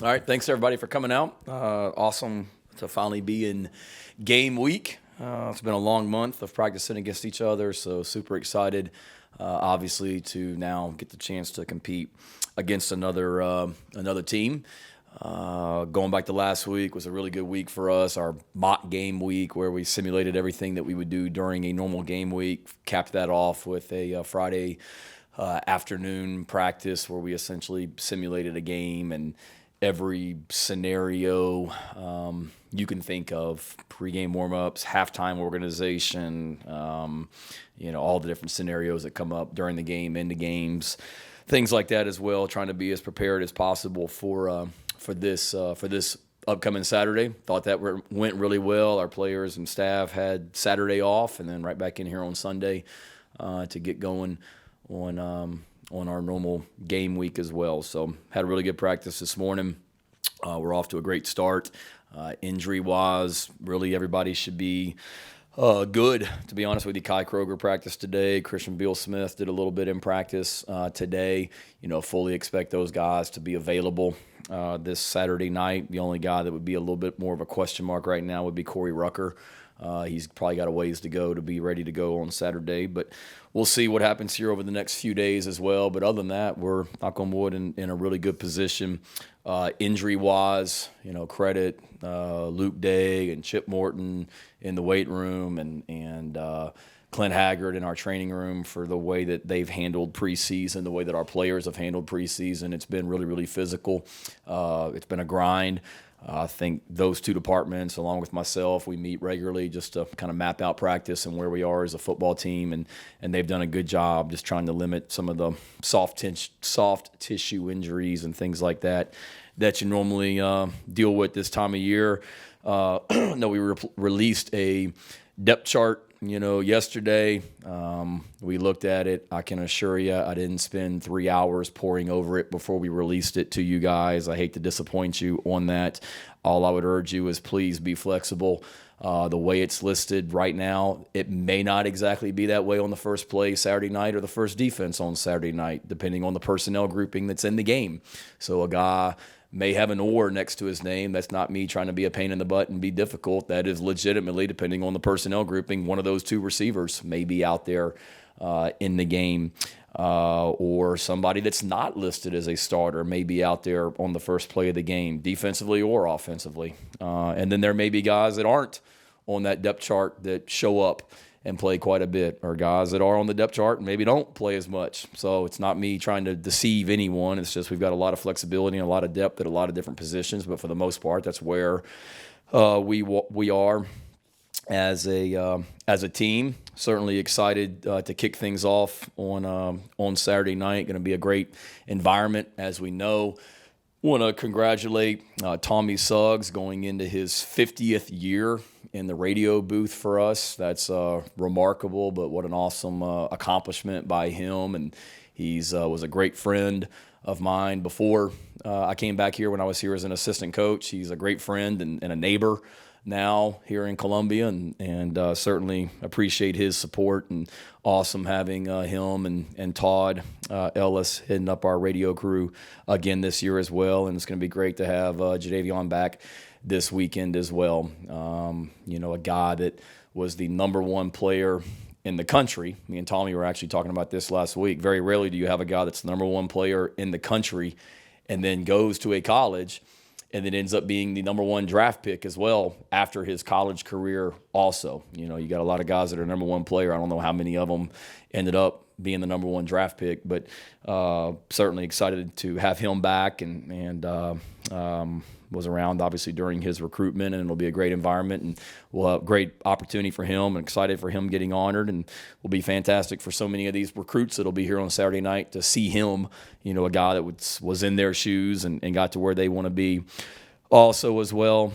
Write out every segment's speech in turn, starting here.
All right, thanks everybody for coming out. Awesome to finally be in game week. It's been a long month of practicing against each other, so super excited, obviously, to now get the chance to compete against another team. Going back to last week was a really good week for us. Our mock game week, where we simulated everything that we would do during a normal game week, capped that off with a Friday afternoon practice where we essentially simulated a game and every scenario you can think of, pregame warm-ups, halftime organization, all the different scenarios that come up during the game, into games, things like that as well, trying to be as prepared as possible for this upcoming Saturday. Thought that went really well. Our players and staff had Saturday off and then right back in here on Sunday to get going on our normal game week as well. So had a really good practice this morning. We're off to a great start. Injury-wise, really everybody should be good, to be honest with you. Kai Kroger practiced today. Christian Beal-Smith did a little bit in practice today. Fully expect those guys to be available this Saturday night. The only guy that would be a little bit more of a question mark right now would be Corey Rucker. He's probably got a ways to go to be ready to go on Saturday, but we'll see what happens here over the next few days as well. But other than that, we're, knock on wood, in a really good position. Injury-wise, credit Luke Day and Chip Morton in the weight room and Clint Haggard in our training room for the way that they've handled preseason, the way that our players have handled preseason. It's been really, really physical. It's been a grind. I think those two departments, along with myself, we meet regularly just to kind of map out practice and where we are as a football team, and they've done a good job just trying to limit some of the soft tissue injuries and things like that you normally deal with this time of year. No, we released a depth chart yesterday. We looked at it. I can assure you I didn't spend 3 hours poring over it before we released it to you guys. I hate to disappoint you on that. All I would urge you is please be flexible. The way it's listed right now, it may not exactly be that way on the first play Saturday night or the first defense on Saturday night, depending on the personnel grouping that's in the game. So a guy may have an or next to his name. That's not me trying to be a pain in the butt and be difficult. That is legitimately, depending on the personnel grouping, one of those two receivers may be out there in the game, or somebody that's not listed as a starter may be out there on the first play of the game, defensively or offensively. And then there may be guys that aren't on that depth chart that show up and play quite a bit, or guys that are on the depth chart and maybe don't play as much. So it's not me trying to deceive anyone. It's just we've got a lot of flexibility and a lot of depth at a lot of different positions, but for the most part, that's where we are as a team. Certainly excited to kick things off on Saturday night. Going to be a great environment, as we know. Want to congratulate Tommy Suggs going into his 50th year in the radio booth for us. That's remarkable, but what an awesome accomplishment by him. And he's was a great friend of mine before I came back here when I was here as an assistant coach. He's a great friend and a neighbor now here in Columbia, and certainly appreciate his support, and awesome having him and Todd Ellis heading up our radio crew again this year as well. And it's going to be great to have Jadeveon back this weekend as well. A guy that was the number one player in the country. Me and Tommy were actually talking about this last week. Very rarely do you have a guy that's the number one player in the country and then goes to a college and then ends up being the number one draft pick as well after his college career also. You got a lot of guys that are number one player. I don't know how many of them ended up being the number one draft pick, but certainly excited to have him back and was around obviously during his recruitment, and it'll be a great environment, and we'll have a great opportunity for him, and excited for him getting honored, and will be fantastic for so many of these recruits that'll be here on Saturday night to see him, a guy that was in their shoes and got to where they want to be. Also as well,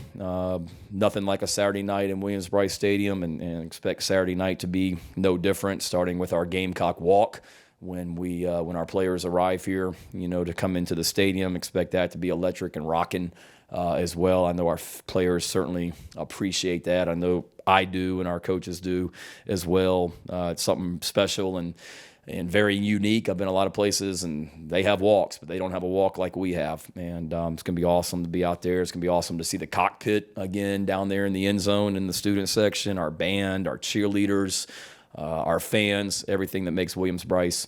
nothing like a Saturday night in Williams-Brice Stadium, and expect Saturday night to be no different, starting with our Gamecock walk when our players arrive here, to come into the stadium. Expect that to be electric and rocking as well. I know our players certainly appreciate that. I know I do, and our coaches do as well. It's something special, and and very unique. I've been a lot of places, and they have walks, but they don't have a walk like we have. And it's going to be awesome to be out there. It's going to be awesome to see the cockpit again down there in the end zone in the student section, our band, our cheerleaders, our fans, everything that makes Williams-Brice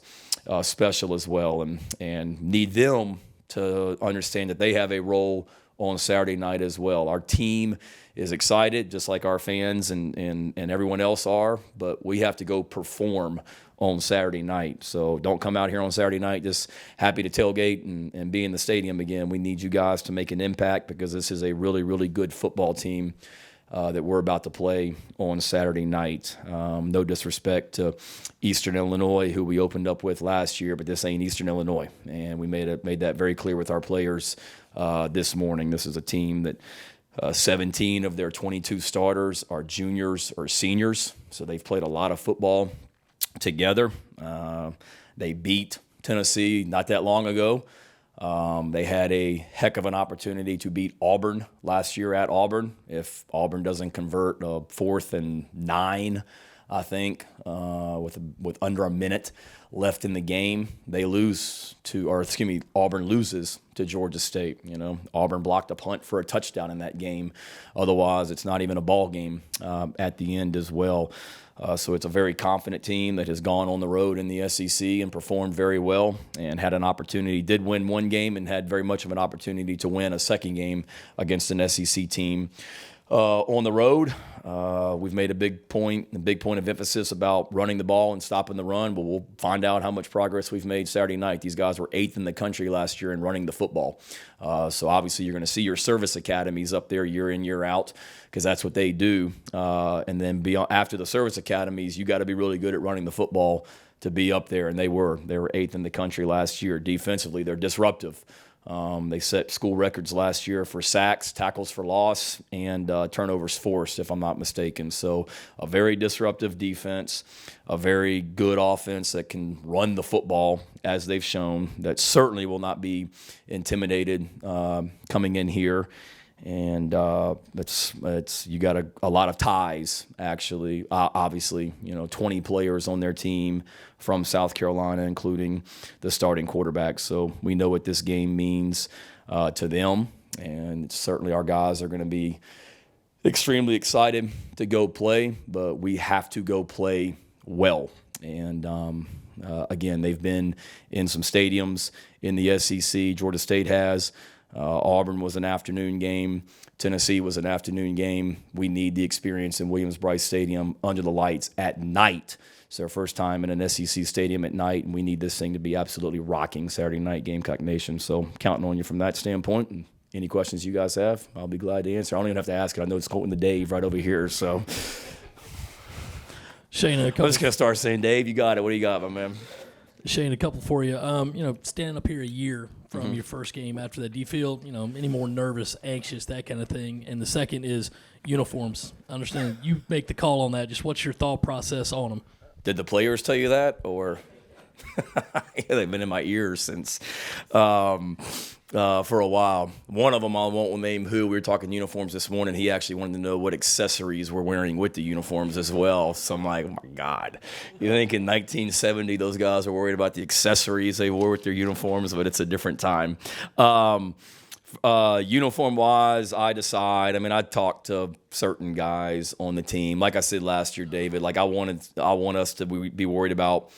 special as well. And need them to understand that they have a role on Saturday night as well. Our team is excited, just like our fans and everyone else are, but we have to go perform on Saturday night. So don't come out here on Saturday night just happy to tailgate and be in the stadium again. We need you guys to make an impact, because this is a really, really good football team that we're about to play on Saturday night. No disrespect to Eastern Illinois, who we opened up with last year, but this ain't Eastern Illinois, and we made that very clear with our players this morning. This is a team that 17 of their 22 starters are juniors or seniors, so they've played a lot of football together. They beat Tennessee not that long ago. They had a heck of an opportunity to beat Auburn last year at Auburn. If Auburn doesn't convert 4th and 9, I think, with under a minute left in the game, Auburn loses to Georgia State. Auburn blocked a punt for a touchdown in that game. Otherwise, it's not even a ball game at the end as well. So it's a very confident team that has gone on the road in the SEC and performed very well, and had an opportunity, did win one game, and had very much of an opportunity to win a second game against an SEC team on the road. We've made a big point of emphasis about running the ball and stopping the run, but we'll find out how much progress we've made Saturday night. These guys were 8th in the country last year in running the football. So obviously you're going to see your service academies up there year in, year out, because that's what they do. And then after the service academies, you got to be really good at running the football to be up there, and they were 8th in the country last year. Defensively, they're disruptive. They set school records last year for sacks, tackles for loss, and turnovers forced, if I'm not mistaken. So a very disruptive defense, a very good offense that can run the football, as they've shown, that certainly will not be intimidated coming in here. And you got a lot of ties, actually. Obviously, 20 players on their team from South Carolina, including the starting quarterback. So we know what this game means to them, and certainly our guys are going to be extremely excited to go play. But we have to go play well. And again, they've been in some stadiums in the SEC. Georgia State has. Auburn was an afternoon game. Tennessee was an afternoon game. We need the experience in Williams-Brice Stadium under the lights at night. It's their first time in an SEC stadium at night, and we need this thing to be absolutely rocking Saturday night, Gamecock Nation. So counting on you from that standpoint. And any questions you guys have, I'll be glad to answer. I don't even have to ask it. I know it's quoting the Dave right over here. So Shane, I'm just going to start saying, Dave, you got it. What do you got, my man? Shane, a couple for you. Standing up here a year from your first game after that, do you feel, any more nervous, anxious, that kind of thing? And the second is uniforms. I understand you make the call on that. Just what's your thought process on them? Did the players tell you that, or yeah, they've been in my ears since for a while. One of them, I won't name who. We were talking uniforms this morning. He actually wanted to know what accessories we're wearing with the uniforms as well. So I'm like, oh my God. You think in 1970 those guys were worried about the accessories they wore with their uniforms, but it's a different time. Uniform-wise, I decide. I talked to certain guys on the team. Like I said last year, David, I want us to be worried about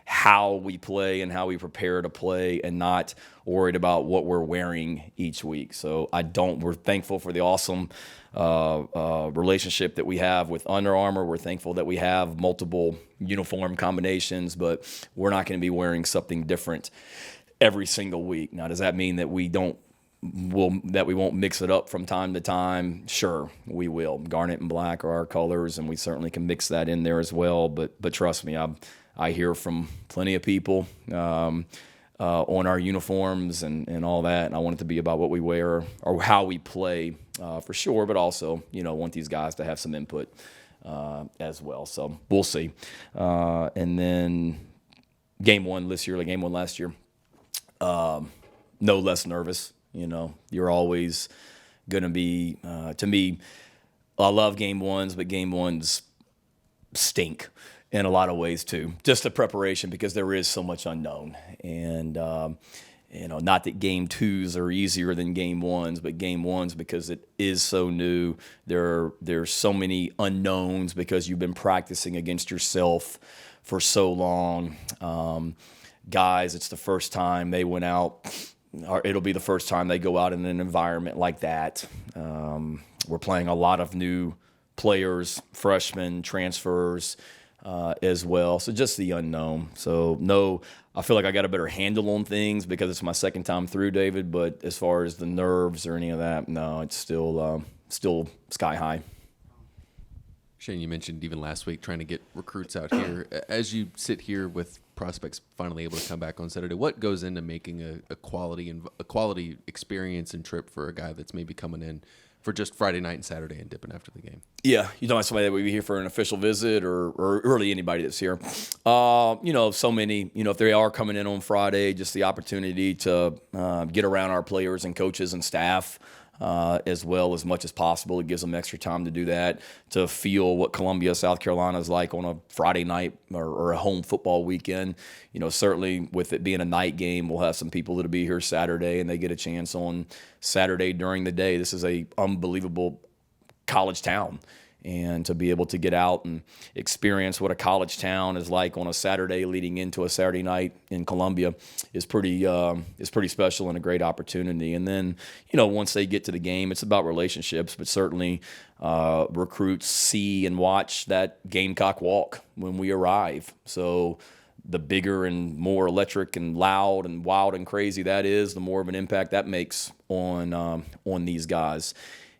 how we play and how we prepare to play, and not worried about what we're wearing each week. So we're thankful for the awesome relationship that we have with Under Armour. We're thankful that we have multiple uniform combinations, but we're not going to be wearing something different every single week. Now, does that mean that we won't mix it up from time to time? Sure, we will. Garnet and black are our colors, and we certainly can mix that in there as well. But trust me, I hear from plenty of people on our uniforms and all that, and I want it to be about what we wear or how we play for sure, but also, want these guys to have some input as well. So we'll see. And then game one this year, like game one last year, no less nervous. You're always going to be, to me, I love game ones, but game ones stink. in a lot of ways too. Just the preparation, because there is so much unknown. And, not that game twos are easier than game ones, but game ones, because it is so new, there's so many unknowns because you've been practicing against yourself for so long. Guys, it's the first time they went out, or it'll be the first time they go out in an environment like that. We're playing a lot of new players, freshmen, transfers, as well. So just the unknown. So no, I feel like I got a better handle on things because it's my second time through, David. But as far as the nerves or any of that, no, it's still sky high. Shane, you mentioned even last week trying to get recruits out here. As you sit here with prospects finally able to come back on Saturday, what goes into making a quality experience and trip for a guy that's maybe coming in for just Friday night and Saturday and dipping after the game? Yeah, you don't have somebody that would be here for an official visit or really anybody that's here. So many, if they are coming in on Friday, just the opportunity to get around our players and coaches and staff as well as much as possible. It gives them extra time to do that, to feel what Columbia, South Carolina is like on a Friday night or a home football weekend. Certainly with it being a night game, we'll have some people that'll be here Saturday and they get a chance on Saturday during the day. This is a unbelievable college town. And to be able to get out and experience what a college town is like on a Saturday leading into a Saturday night in Columbia is pretty special and a great opportunity. And then, once they get to the game, it's about relationships, but certainly recruits see and watch that Gamecock walk when we arrive. So the bigger and more electric and loud and wild and crazy that is, the more of an impact that makes on these guys.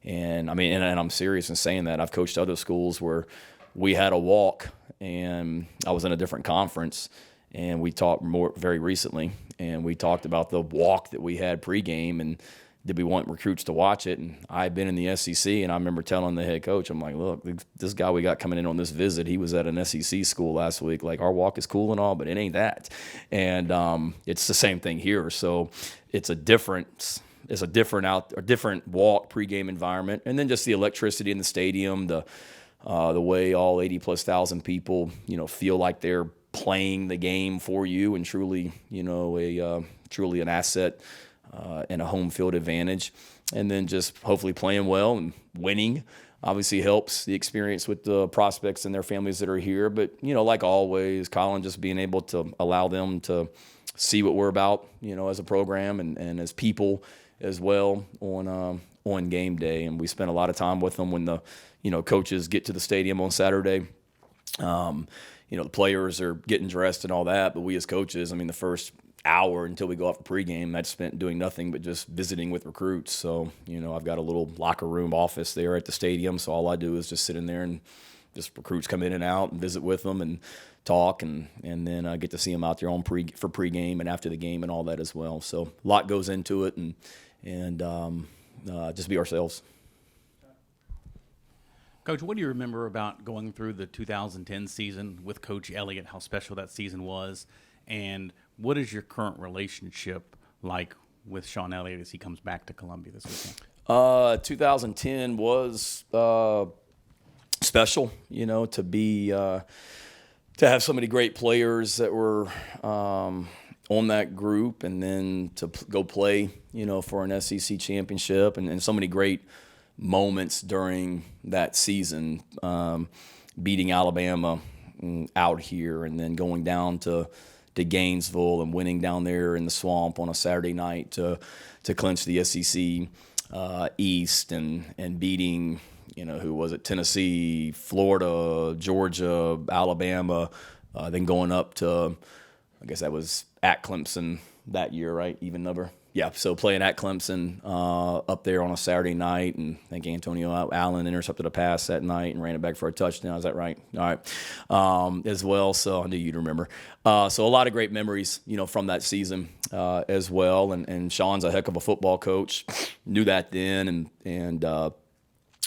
And I'm serious in saying that. I've coached other schools where we had a walk, and I was in a different conference, and we talked very recently, and we talked about the walk that we had pregame, and did we want recruits to watch it? And I had been in the SEC, and I remember telling the head coach, I'm like, look, this guy we got coming in on this visit, he was at an SEC school last week. Like, our walk is cool and all, but it ain't that. And it's the same thing here. So it's a different walk pregame environment, and then just the electricity in the stadium, the way all 80,000+ people, feel like they're playing the game for you, and truly, truly an asset and a home field advantage. And then just hopefully playing well and winning obviously helps the experience with the prospects and their families that are here. But like always, Colin, just being able to allow them to see what we're about, as a program and as people as well on game day. And we spent a lot of time with them when the coaches get to the stadium on Saturday. The players are getting dressed and all that, but we as coaches, the first hour until we go off the pregame, I'd spent doing nothing but just visiting with recruits. So I've got a little locker room office there at the stadium, so all I do is just sit in there and just recruits come in and out and visit with them and talk, and then I get to see them out there for pregame and after the game and all that as well. So a lot goes into it, and just be ourselves. Coach, what do you remember about going through the 2010 season with Coach Elliott, how special that season was, and what is your current relationship like with Sean Elliott as he comes back to Columbia this weekend? 2010 was special, to have so many great players that were on that group, and then to go play, for an SEC championship, and so many great moments during that season, beating Alabama out here, and then going down to Gainesville and winning down there in the swamp on a Saturday night to clinch the SEC East, and beating, who was it? Tennessee, Florida, Georgia, Alabama, then going up to, I guess that was at Clemson that year, right? Even number. Yeah, so playing at Clemson up there on a Saturday night, and I think Antonio Allen intercepted a pass that night and ran it back for a touchdown. Is that right? All right, as well. So I knew you'd remember. So a lot of great memories, from that season as well. And Sean's a heck of a football coach. Knew that then, and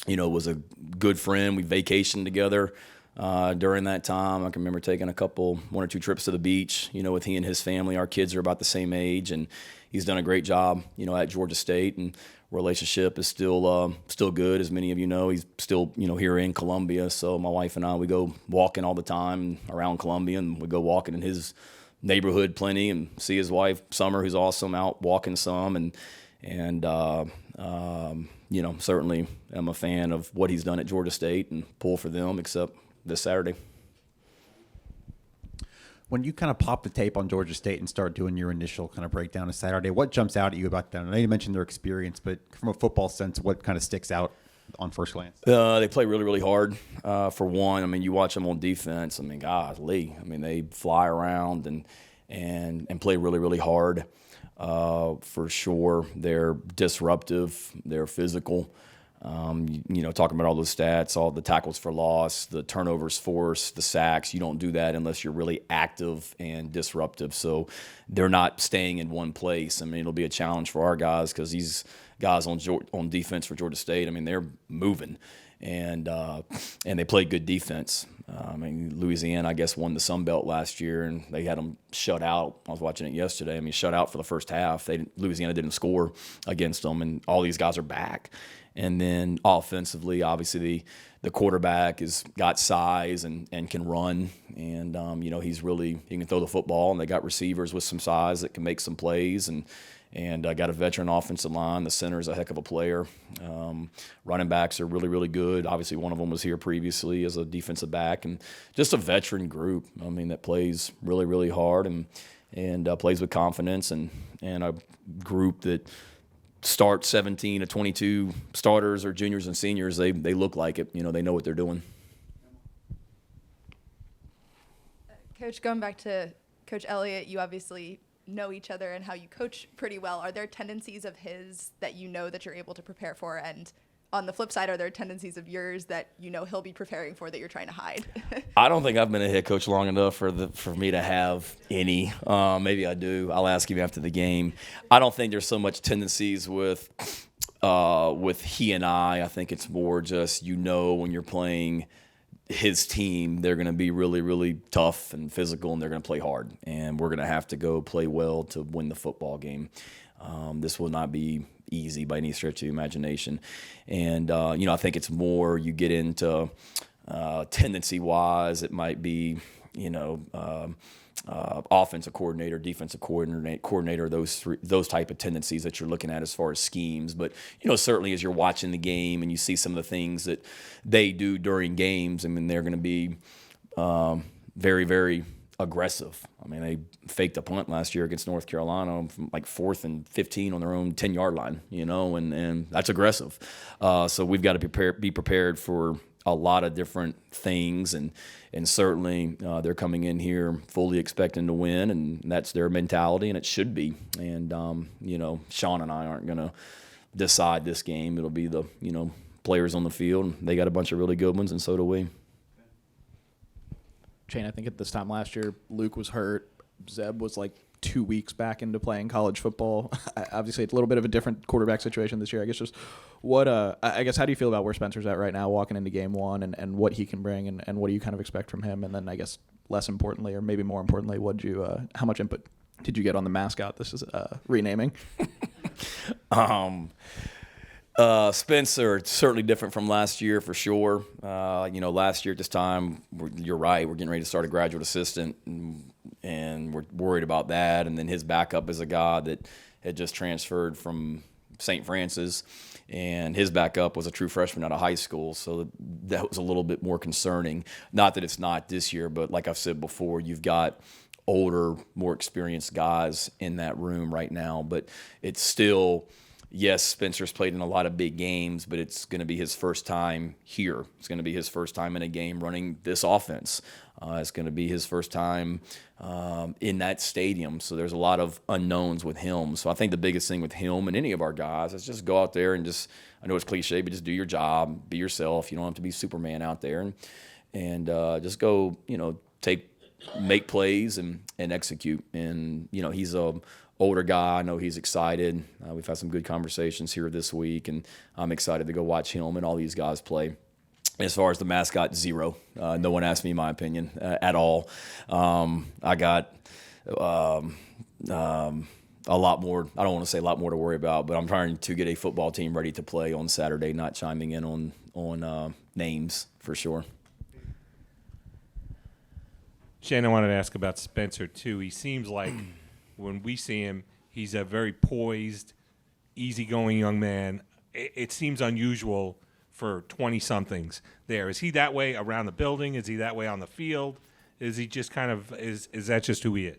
was a good friend. We vacationed together during that time. I can remember taking one or two trips to the beach, with he and his family. Our kids are about the same age, and he's done a great job, at Georgia State, and relationship is still good. As many of you know, he's still, here in Columbia. So my wife and I, we go walking all the time around Columbia, and we go walking in his neighborhood plenty, and see his wife Summer, who's awesome, out walking some, and certainly am a fan of what he's done at Georgia State and pull for them, except this Saturday. When you kind of pop the tape on Georgia State and start doing your initial kind of breakdown of Saturday, what jumps out at you about them? I know you mentioned their experience, but from a football sense, what kind of sticks out on first glance? They play really, really hard. For one, I mean, you watch them on defense. I mean, golly, they fly around and play really, really hard. For sure, they're disruptive. They're physical. Talking about all those stats, all the tackles for loss, the turnovers forced, the sacks. You don't do that unless you're really active and disruptive. So they're not staying in one place. I mean, it'll be a challenge for our guys because these guys on defense for Georgia State, they're moving, and they play good defense. Louisiana, I guess, won the Sun Belt last year, and they had them shut out. I was watching it yesterday. Shut out for the first half. Louisiana didn't score against them, and all these guys are back. And then offensively, obviously, the quarterback has got size and can run. And, he can throw the football. And they got receivers with some size that can make some plays. And got a veteran offensive line. The center is a heck of a player. Running backs are really, really good. Obviously, one of them was here previously as a defensive back. And just a veteran group, that plays really, really hard and plays with confidence. And a group that start 17 to 22 starters or juniors and seniors, they look like it. They know what they're doing. Coach, going back to Coach Elliott, you obviously know each other and how you coach pretty well. Are there tendencies of his that that you're able to prepare for? And on the flip side, are there tendencies of yours that he'll be preparing for that you're trying to hide? I don't think I've been a head coach long enough for me to have any. Maybe I do. I'll ask him after the game. I don't think there's so much tendencies with he and I. I think it's more just when you're playing his team, they're going to be really, really tough and physical, and they're going to play hard. And we're going to have to go play well to win the football game. This will not be easy by any stretch of the imagination. And, I think it's more you get into tendency-wise, it might be, offensive coordinator, defensive coordinator, those type of tendencies that you're looking at as far as schemes. But, certainly as you're watching the game and you see some of the things that they do during games, they're going to be very, very aggressive. They faked a punt last year against North Carolina from like 4th and 15 on their own 10-yard line, and that's aggressive. So we've got to be prepared for a lot of different things, and certainly they're coming in here fully expecting to win, and that's their mentality, and it should be. And Sean and I aren't going to decide this game. It'll be the players on the field. They got a bunch of really good ones, and so do we. Shane, I think at this time last year, Luke was hurt. Zeb was like 2 weeks back into playing college football. Obviously, it's a little bit of a different quarterback situation this year. I guess just how do you feel about where Spencer's at right now, walking into game one, and what he can bring, and what do you kind of expect from him? And then I guess less importantly, or maybe more importantly, how much input did you get on the mascot? This is renaming. Spencer, certainly different from last year for sure. Last year at this time, you're right, we're getting ready to start a graduate assistant, and we're worried about that. And then his backup is a guy that had just transferred from St. Francis, and his backup was a true freshman out of high school. So that was a little bit more concerning. Not that it's not this year, but like I've said before, you've got older, more experienced guys in that room right now. But it's still – yes, Spencer's played in a lot of big games, but it's going to be his first time here. It's going to be his first time in a game running this offense. It's going to be his first time in that stadium. So there's a lot of unknowns with him. So I think the biggest thing with him and any of our guys is just go out there and just, I know it's cliche, but just do your job, be yourself. You don't have to be Superman out there. And just go, make plays and execute. And, he's a older guy. I know he's excited. We've had some good conversations here this week, and I'm excited to go watch him and all these guys play. As far as the mascot, zero. No one asked me my opinion at all. I got a lot more. I don't want to say a lot more to worry about, but I'm trying to get a football team ready to play on Saturday. Not chiming in on names for sure. Shane, I wanted to ask about Spencer too. He seems like when we see him, he's a very poised, easygoing young man. It seems unusual for 20-somethings there. Is he that way around the building? Is he that way on the field? Is he just kind of is that just who he is?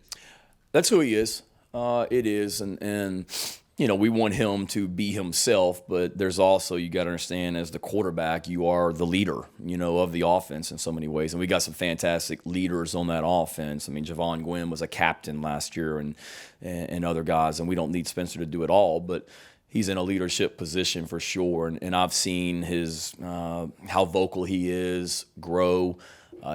That's who he is. It is, and we want him to be himself, but there's also, you got to understand, as the quarterback, you are the leader, of the offense in so many ways. And we got some fantastic leaders on that offense. I mean, Javon Gwynn was a captain last year and other guys, and we don't need Spencer to do it all, but he's in a leadership position for sure. And I've seen his how vocal he is grow.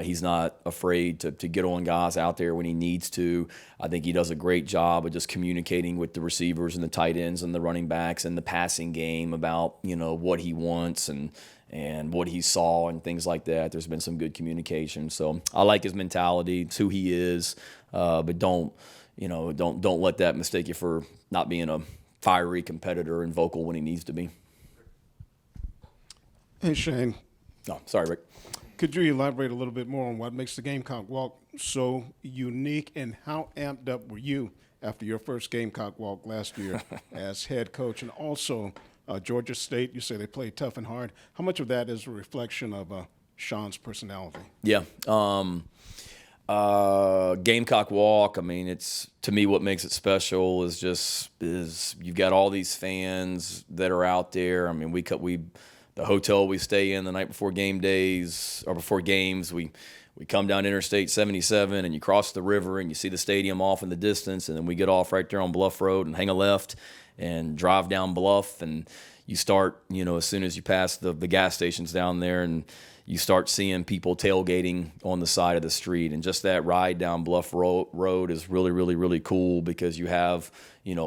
He's not afraid to get on guys out there when he needs to. I think he does a great job of just communicating with the receivers and the tight ends and the running backs and the passing game about, what he wants and what he saw and things like that. There's been some good communication. So I like his mentality. It's who he is. But don't let that mistake you for not being a fiery competitor and vocal when he needs to be. Hey, Shane. Oh, sorry, Rick. Could you elaborate a little bit more on what makes the Gamecock walk so unique, and how amped up were you after your first Gamecock walk last year as head coach? And also, Georgia State, you say they played tough and hard. How much of that is a reflection of Sean's personality? Yeah. Gamecock walk, I mean, it's, to me, what makes it special is you've got all these fans that are out there. I mean, the hotel we stay in the night before game days or before games, we come down Interstate 77 and you cross the river and you see the stadium off in the distance, and then we get off right there on Bluff Road and hang a left and drive down Bluff, and you start, as soon as you pass the gas stations down there, and you start seeing people tailgating on the side of the street. And just that ride down Bluff Road is really, really, really cool, because you have,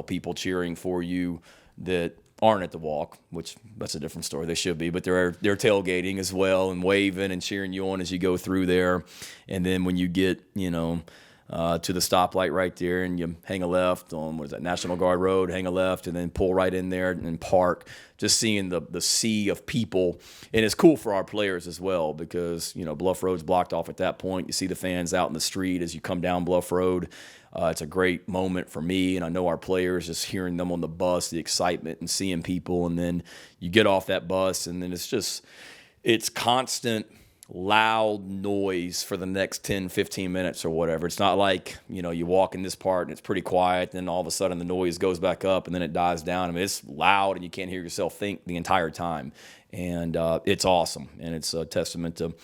people cheering for you that aren't at the walk, which that's a different story. They should be, but they're tailgating as well and waving and cheering you on as you go through there. And then when you get, to the stoplight right there and you hang a left on, National Guard Road, hang a left and then pull right in there and park, just seeing the sea of people. And it's cool for our players as well, because, Bluff Road's blocked off at that point. You see the fans out in the street as you come down Bluff Road. It's a great moment for me, and I know our players, just hearing them on the bus, the excitement and seeing people. And then you get off that bus, and then it's constant loud noise for the next 10, 15 minutes or whatever. It's not like, you walk in this part and it's pretty quiet, then all of a sudden the noise goes back up and then it dies down. I mean, it's loud and you can't hear yourself think the entire time. And it's awesome, and it's a testament to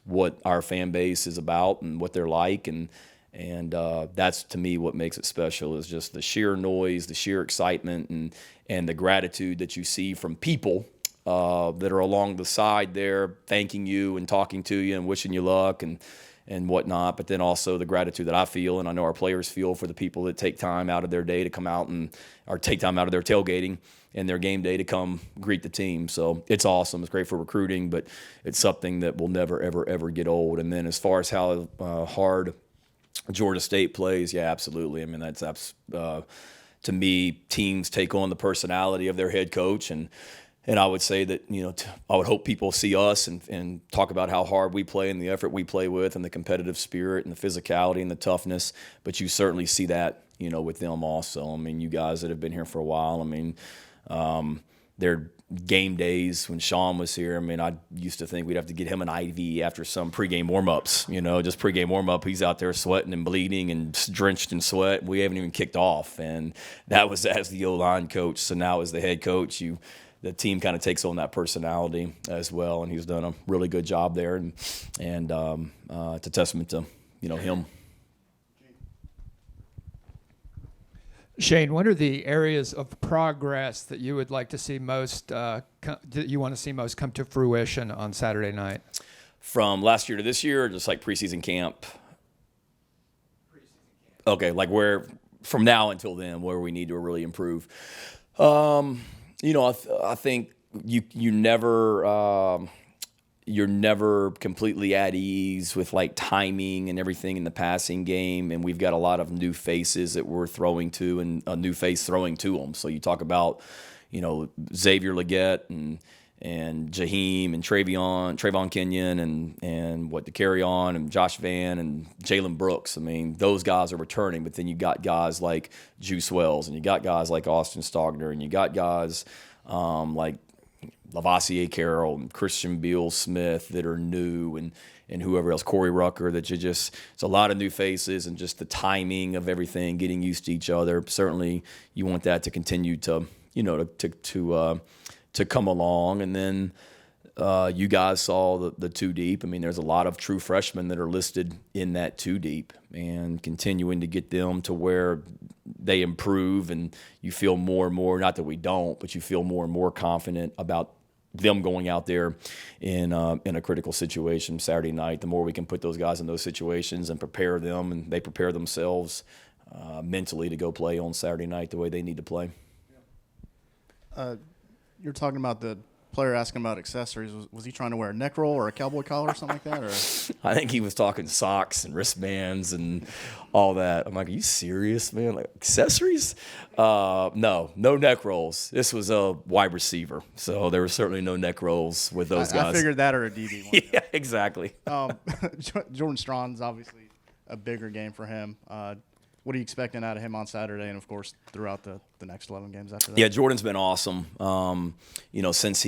what our fan base is about and what they're like. And that's, to me, what makes it special, is just the sheer noise, the sheer excitement, and the gratitude that you see from people that are along the side there, thanking you and talking to you and wishing you luck and whatnot. But then also the gratitude that I feel, and I know our players feel, for the people that take time out of their day to come out or take time out of their tailgating and their game day to come greet the team. So it's awesome. It's great for recruiting, but it's something that will never, ever, ever get old. And then as far as how hard Georgia State plays, yeah, absolutely. I mean, that's to me, teams take on the personality of their head coach, and I would say that, I would hope people see us and talk about how hard we play and the effort we play with and the competitive spirit and the physicality and the toughness. But you certainly see that, with them also. I mean, you guys that have been here for a while, I mean, their game days when Sean was here, I mean, I used to think we'd have to get him an IV after some pregame warm-ups, just pregame warm-up. He's out there sweating and bleeding and drenched in sweat. We haven't even kicked off. And that was as the O-line coach. So now as the head coach, the team kind of takes on that personality as well, and he's done a really good job there, and it's a testament to him. Shane, what are the areas of progress that you would like to see most that you want to see most come to fruition on Saturday night? From last year to this year, or just like preseason camp? Okay, like where from now until then, where we need to really improve. I think you never you're never completely at ease with like timing and everything in the passing game. And we've got a lot of new faces that we're throwing to and a new face throwing to them. So you talk about, Xavier Leggett and Jaheim and Trayvon Kenyon and what to carry on and Josh Van and Jalen Brooks. I mean, those guys are returning, but then you got guys like Juice Wells and you got guys like Austin Stogner and you got guys like Lavoisier Carroll and Christian Beal Smith that are new and whoever else, Corey Rucker, that it's a lot of new faces and just the timing of everything, getting used to each other. Certainly you want that to continue to, to come along. And then you guys saw the two deep. I mean, there's a lot of true freshmen that are listed in that two deep and continuing to get them to where they improve and you feel more and more, not that we don't, but you feel more and more confident about them going out there in a critical situation Saturday night. The more we can put those guys in those situations and prepare them and they prepare themselves mentally to go play on Saturday night the way they need to play. You're talking about the player asking about accessories. Was he trying to wear a neck roll or a cowboy collar or something like that? Or I think he was talking socks and wristbands and all that. I'm like, are you serious, man? Like accessories? No neck rolls. This was a wide receiver, so there were certainly no neck rolls with those guys. I figured that or a DB one. Yeah, exactly. Jordan Strawn's obviously a bigger game for him. What are you expecting out of him on Saturday and, of course, throughout the next 11 games after that? Yeah, Jordan's been awesome. Since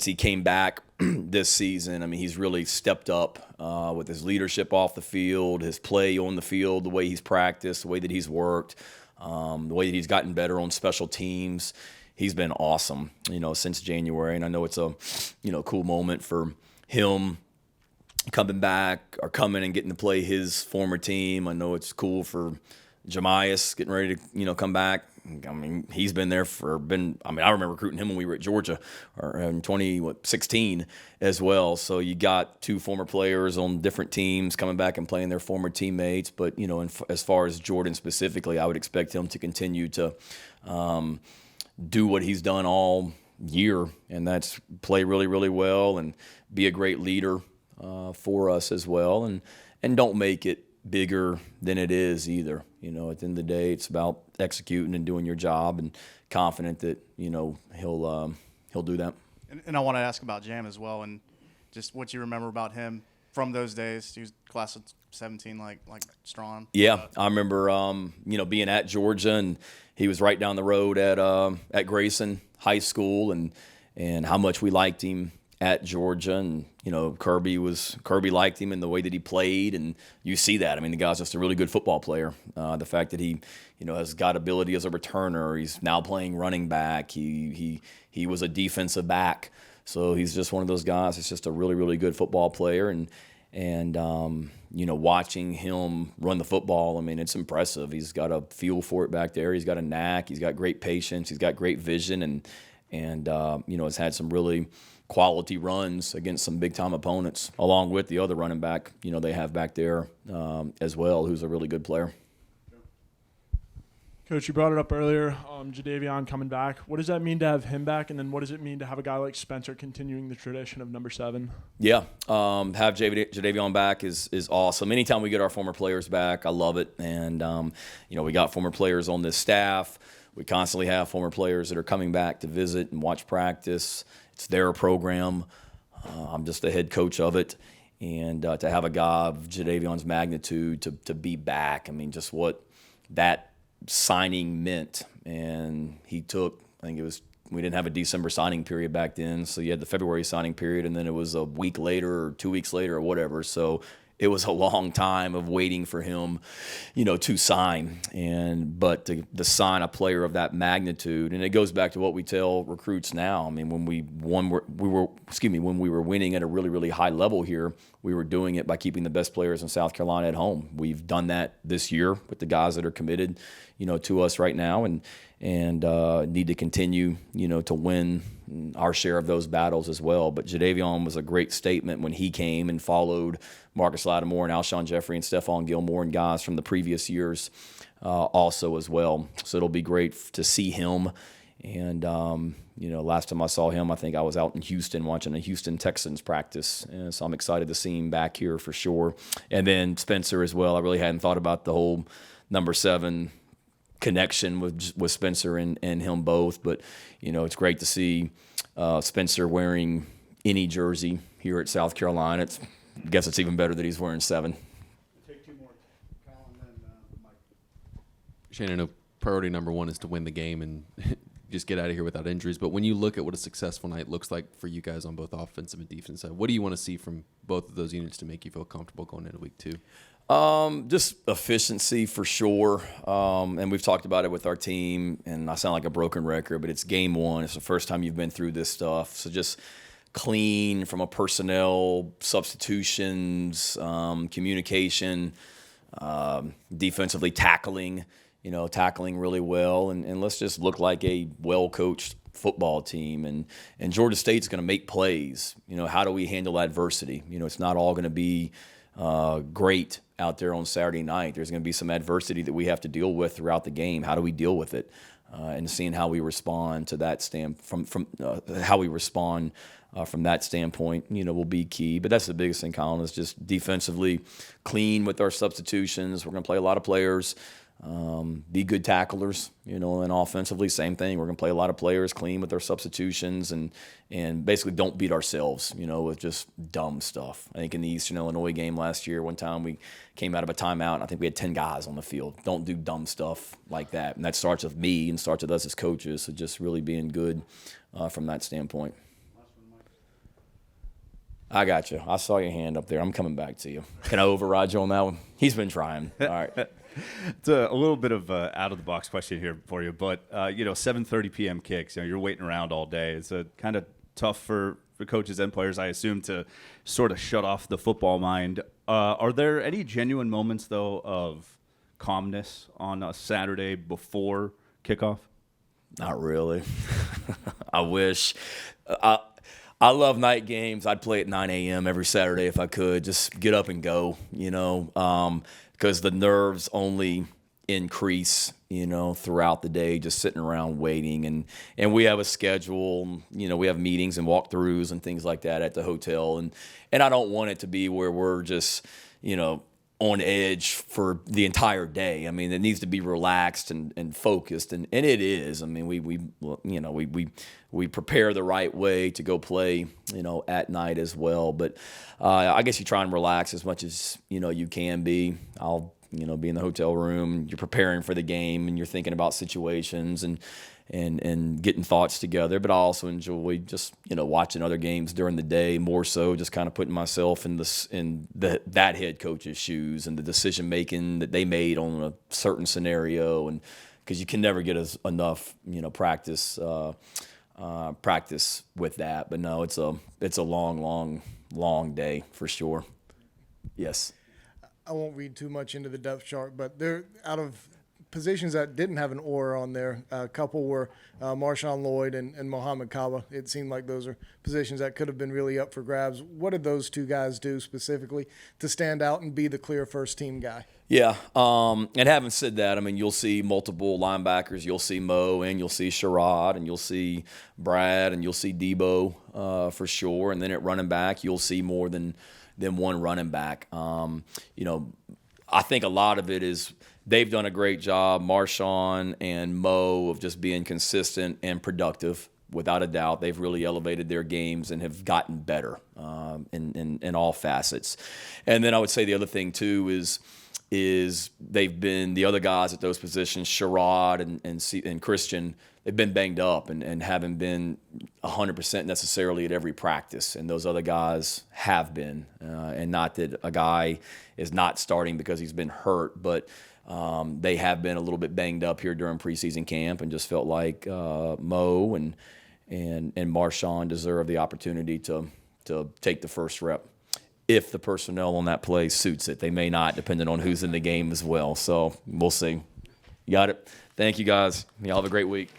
he came back this season, I mean, he's really stepped up with his leadership off the field, his play on the field, the way he's practiced, the way that he's worked, the way that he's gotten better on special teams. He's been awesome, since January. And I know it's a, cool moment for him coming back or coming and getting to play his former team. I know it's cool for Jamias getting ready to, come back. I mean, he's been there I remember recruiting him when we were at Georgia in 2016 as well. So you got two former players on different teams coming back and playing their former teammates. But, as far as Jordan specifically, I would expect him to continue to do what he's done all year, and that's play really, really well and be a great leader for us as well, and don't make it bigger than it is either. At the end of the day, it's about executing and doing your job, and confident that he'll do that. And I want to ask about Jam as well, and just what you remember about him from those days. He was class of 17, like Strawn. Yeah, I remember being at Georgia, and he was right down the road at Grayson High School, and how much we liked him at Georgia, and Kirby liked him and the way that he played, and you see that. I mean, the guy's just a really good football player. The fact that he has got ability as a returner, he's now playing running back. He was a defensive back, so he's just one of those guys. It's just a really, really good football player, and watching him run the football, I mean, it's impressive. He's got a feel for it back there. He's got a knack. He's got great patience. He's got great vision, and has had some really quality runs against some big-time opponents, along with the other running back, they have back there as well, who's a really good player. Coach, you brought it up earlier, Jadeveon coming back. What does that mean to have him back, and then what does it mean to have a guy like Spencer continuing the tradition of number 7? Yeah, have Jadeveon back is awesome. Anytime we get our former players back, I love it. And, we got former players on this staff. We constantly have former players that are coming back to visit and watch practice. It's their program. I'm just the head coach of it. And to have a guy of Jadeveon's magnitude to be back, I mean, just what that signing meant. And he took, I think we didn't have a December signing period back then, so you had the February signing period, and then it was a week later or 2 weeks later or whatever. So it was a long time of waiting for him, to sign. But to sign a player of that magnitude, and it goes back to what we tell recruits now. I mean, when we were winning at a really, really high level here, we were doing it by keeping the best players in South Carolina at home. We've done that this year with the guys that are committed, to us right now, and need to continue, to win our share of those battles as well. But Jadeveon was a great statement when he came and followed Marcus Lattimore and Alshon Jeffrey and Stephon Gilmore and guys from the previous years also as well. So it'll be great to see him And, last time I saw him, I think I was out in Houston watching a Houston Texans practice. And so I'm excited to see him back here for sure. And then Spencer as well. I really hadn't thought about the whole number 7 connection with Spencer and him both. But, it's great to see Spencer wearing any jersey here at South Carolina. I guess it's even better that he's wearing 7. Take 2 more. Colin, then Mike. Shane, I know priority number 1 is to win the game and just get out of here without injuries. But when you look at what a successful night looks like for you guys on both offensive and defensive side, what do you want to see from both of those units to make you feel comfortable going into week 2? Just efficiency for sure. And we've talked about it with our team, and I sound like a broken record, but it's game 1. It's the first time you've been through this stuff. So just clean from a personnel, substitutions, communication, defensively tackling really well. And let's just look like a well-coached football team. And Georgia State's going to make plays. How do we handle adversity? It's not all going to be great out there on Saturday night. There's going to be some adversity that we have to deal with throughout the game. How do we deal with it? And seeing how we respond to that from that standpoint, will be key. But that's the biggest thing, Colin, is just defensively clean with our substitutions. We're going to play a lot of players. Be good tacklers, and offensively, same thing. We're going to play a lot of players, clean with our substitutions, and basically don't beat ourselves, with just dumb stuff. I think in the Eastern Illinois game last year, one time we came out of a timeout, and I think we had 10 guys on the field. Don't do dumb stuff like that. And that starts with me and starts with us as coaches, so just really being good from that standpoint. I got you. I saw your hand up there. I'm coming back to you. Can I override you on that one? He's been trying. All right. It's a little bit of an out-of-the-box question here for you, but 7:30 p.m. kicks. You're waiting around all day. It's kind of tough for coaches and players, I assume, to sort of shut off the football mind. Are there any genuine moments, though, of calmness on a Saturday before kickoff? Not really. I wish. I love night games. I'd play at 9 a.m. every Saturday if I could. Just get up and go, because the nerves only increase, throughout the day, just sitting around waiting. And we have a schedule, we have meetings and walkthroughs and things like that at the hotel. And I don't want it to be where we're just, on edge for the entire day. I mean, it needs to be relaxed and focused, and it is. I mean, we prepare the right way to go play, at night as well. But I guess you try and relax as much as you can be. I'll be in the hotel room. You're preparing for the game, and you're thinking about situations and getting thoughts together. But I also enjoy just watching other games during the day, more so just kind of putting myself in that head coach's shoes and the decision making that they made on a certain scenario, and because you can never get enough practice with that. But no, it's a long day for sure. Yes. I won't read too much into the depth chart, but they're out of positions that didn't have an or on there. A couple were Marshawn Lloyd and Mohamed Kaba. It seemed like those are positions that could have been really up for grabs. What did those two guys do specifically to stand out and be the clear first-team guy? Yeah, and having said that, I mean, you'll see multiple linebackers. You'll see Mo, and you'll see Sherrod, and you'll see Brad, and you'll see Debo for sure. And then at running back, you'll see more than one running back. I think a lot of it is they've done a great job, Marshawn and Mo, of just being consistent and productive. Without a doubt, they've really elevated their games and have gotten better in all facets. And then I would say the other thing too is they've been the other guys at those positions, Sherrod and Christian. They've been banged up and haven't been 100% necessarily at every practice. And those other guys have been. And not that a guy is not starting because he's been hurt, but they have been a little bit banged up here during preseason camp, and just felt like Mo and Marshawn deserve the opportunity to take the first rep. If the personnel on that play suits it. They may not, depending on who's in the game as well. So we'll see. You got it. Thank you, guys. Y'all have a great week.